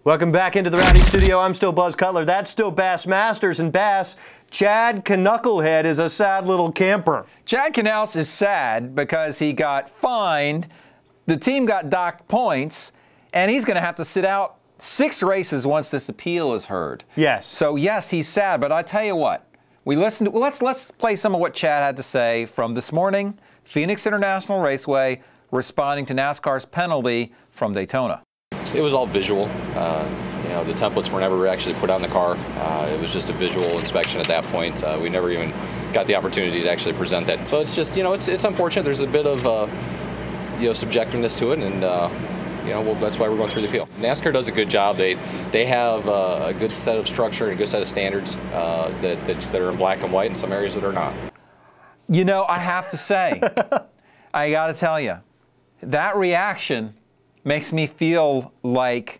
Welcome back into the Rowdy Studio. I'm still Buzz Cutler. That's still Bass Masters. And Bass, Chad Knucklehead is a sad little camper. Chad Knaus is sad because he got fined, the team got docked points, and he's going to have to sit out 6 races once this appeal is heard. Yes. So yes, he's sad, but I tell you what, let's play some of what Chad had to say from this morning, Phoenix International Raceway, responding to NASCAR's penalty from Daytona. It was all visual. You know, the templates were never actually put on the car. It was just a visual inspection at that point. We never even got the opportunity to actually present that. So it's just, you know, it's unfortunate. There's a bit of, you know, subjectiveness to it, and you know, well, that's why we're going through the appeal. NASCAR does a good job. They have a good set of structure and a good set of standards that are in black and white, and some areas that are not. You know, I have to say, I got to tell you, that reaction makes me feel like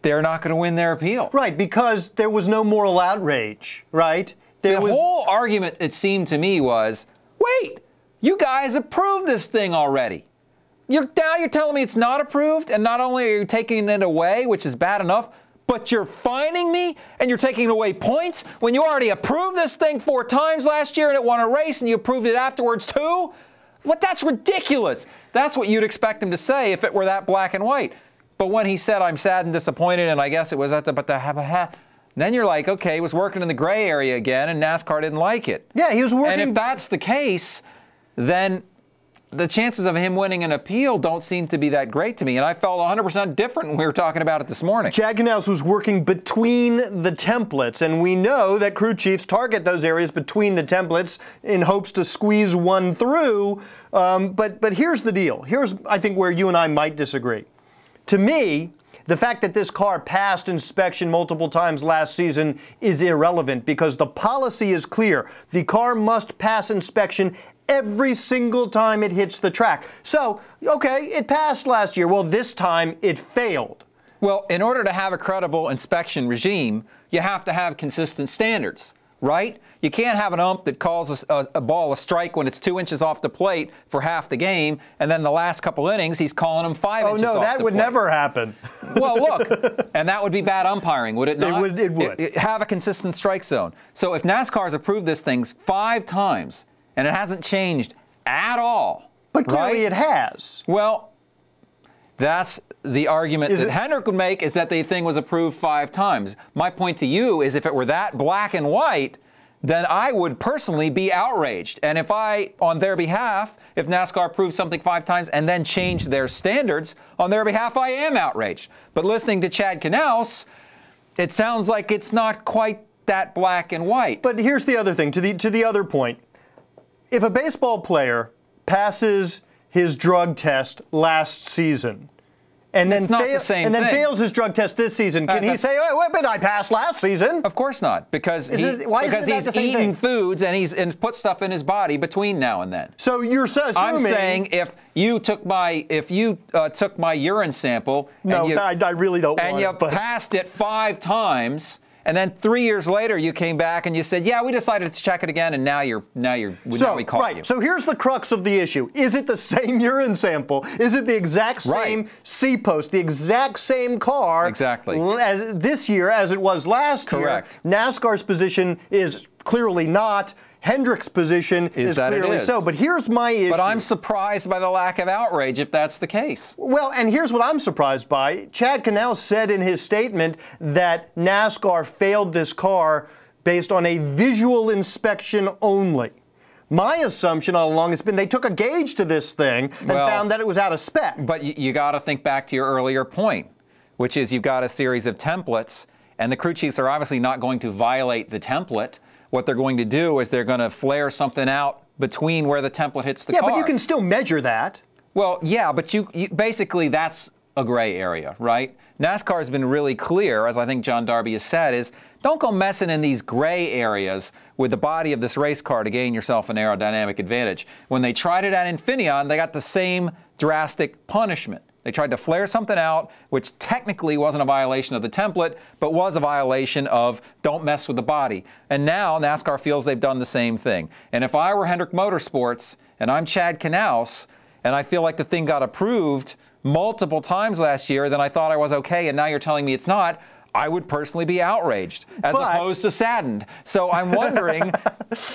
they're not going to win their appeal. Right, because there was no moral outrage, right? The whole argument, it seemed to me, was, wait, you guys approved this thing already. Now you're telling me it's not approved, and not only are you taking it away, which is bad enough, but you're fining me and you're taking away points when you already approved this thing 4 times last year and it won a race and you approved it afterwards too? What? That's ridiculous. That's what you'd expect him to say if it were that black and white. But when he said, I'm sad and disappointed, and I guess it was at the then you're like, okay, he was working in the gray area again, and NASCAR didn't like it. Yeah, he was working. And if that's the case, then the chances of him winning an appeal don't seem to be that great to me. And I felt 100% different when we were talking about it this morning. Chad Knaus was working between the templates, and we know that crew chiefs target those areas between the templates in hopes to squeeze one through. But here's the deal. Here's, I think, where you and I might disagree. To me, the fact that this car passed inspection multiple times last season is irrelevant because the policy is clear. The car must pass inspection every single time it hits the track. So, okay, it passed last year. Well, this time it failed. Well, in order to have a credible inspection regime, you have to have consistent standards, right? You can't have an ump that calls a ball a strike when it's 2 inches off the plate for half the game, and then the last couple innings he's calling them 5 inches off the plate. Oh no, that would never happen. Well, look, and that would be bad umpiring, would it not? It would. Have a consistent strike zone. So if NASCAR's approved this thing 5 times, and it hasn't changed at all. But clearly right? it has. Well, that's the argument that Hendrick would make, is that the thing was approved 5 times. My point to you is if it were that black and white, then I would personally be outraged. And if I, on their behalf, if NASCAR approved something 5 times and then changed their standards, on their behalf I am outraged. But listening to Chad Knaus, it sounds like it's not quite that black and white. But here's the other thing, to the other point. If a baseball player passes his drug test last season and then, fails his drug test this season, can he say, oh, but I passed last season? Of course not, because he's eating foods and he's put stuff in his body between now and then. So you're assuming... I'm saying if you took my urine sample... I really don't want it. And you passed it 5 times... And then 3 years later, you came back and you said, "Yeah, we decided to check it again," and now we caught you. So here's the crux of the issue: is it the same urine sample? Is it the exact same C-post, the exact same car? Exactly. As this year as it was last year? Correct. NASCAR's position is clearly not. Hendrick's position is clearly so. But here's my issue. But I'm surprised by the lack of outrage if that's the case. Well, and here's what I'm surprised by. Chad Knaus said in his statement that NASCAR failed this car based on a visual inspection only. My assumption all along has been they took a gauge to this thing and found that it was out of spec. But you got to think back to your earlier point, which is you've got a series of templates, and the crew chiefs are obviously not going to violate the template. What they're going to do is they're going to flare something out between where the template hits the car. Yeah, but you can still measure that. Well, yeah, but you basically that's a gray area, right? NASCAR has been really clear, as I think John Darby has said, is don't go messing in these gray areas with the body of this race car to gain yourself an aerodynamic advantage. When they tried it at Infineon, they got the same drastic punishment. They tried to flare something out, which technically wasn't a violation of the template, but was a violation of don't mess with the body. And now NASCAR feels they've done the same thing. And if I were Hendrick Motorsports and I'm Chad Knaus and I feel like the thing got approved multiple times last year, then I thought I was okay, and now you're telling me it's not, I would personally be outraged as opposed to saddened. So I'm wondering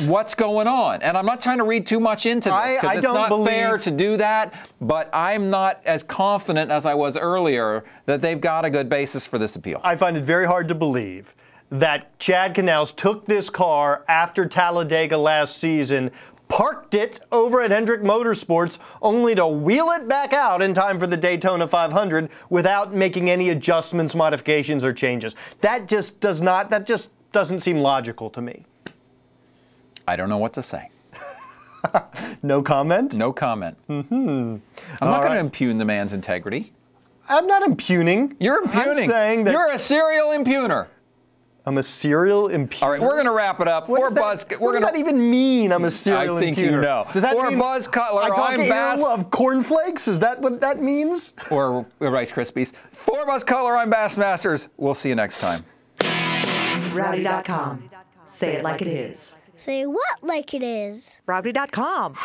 what's going on. And I'm not trying to read too much into this because it's not fair to do that, but I'm not as confident as I was earlier that they've got a good basis for this appeal. I find it very hard to believe that Chad Knaus took this car after Talladega last season, parked it over at Hendrick Motorsports, only to wheel it back out in time for the Daytona 500 without making any adjustments, modifications, or changes. That just doesn't seem logical to me. I don't know what to say. No comment? No comment. I'm not going to impugn the man's integrity. I'm not impugning. You're impugning. I'm saying that you're a serial impugner. I'm a serial impugner. All right, we're going to wrap it up. What does that even mean? I'm a serial impugner. I think you know. Does that mean Buzz Cutler, I talk I'm ill of cornflakes? Is that what that means? Or Rice Krispies. For Buzz Cutler, I'm Bassmasters. We'll see you next time. Rowdy.com. Say it like it is. Say what like it is? Rowdy.com.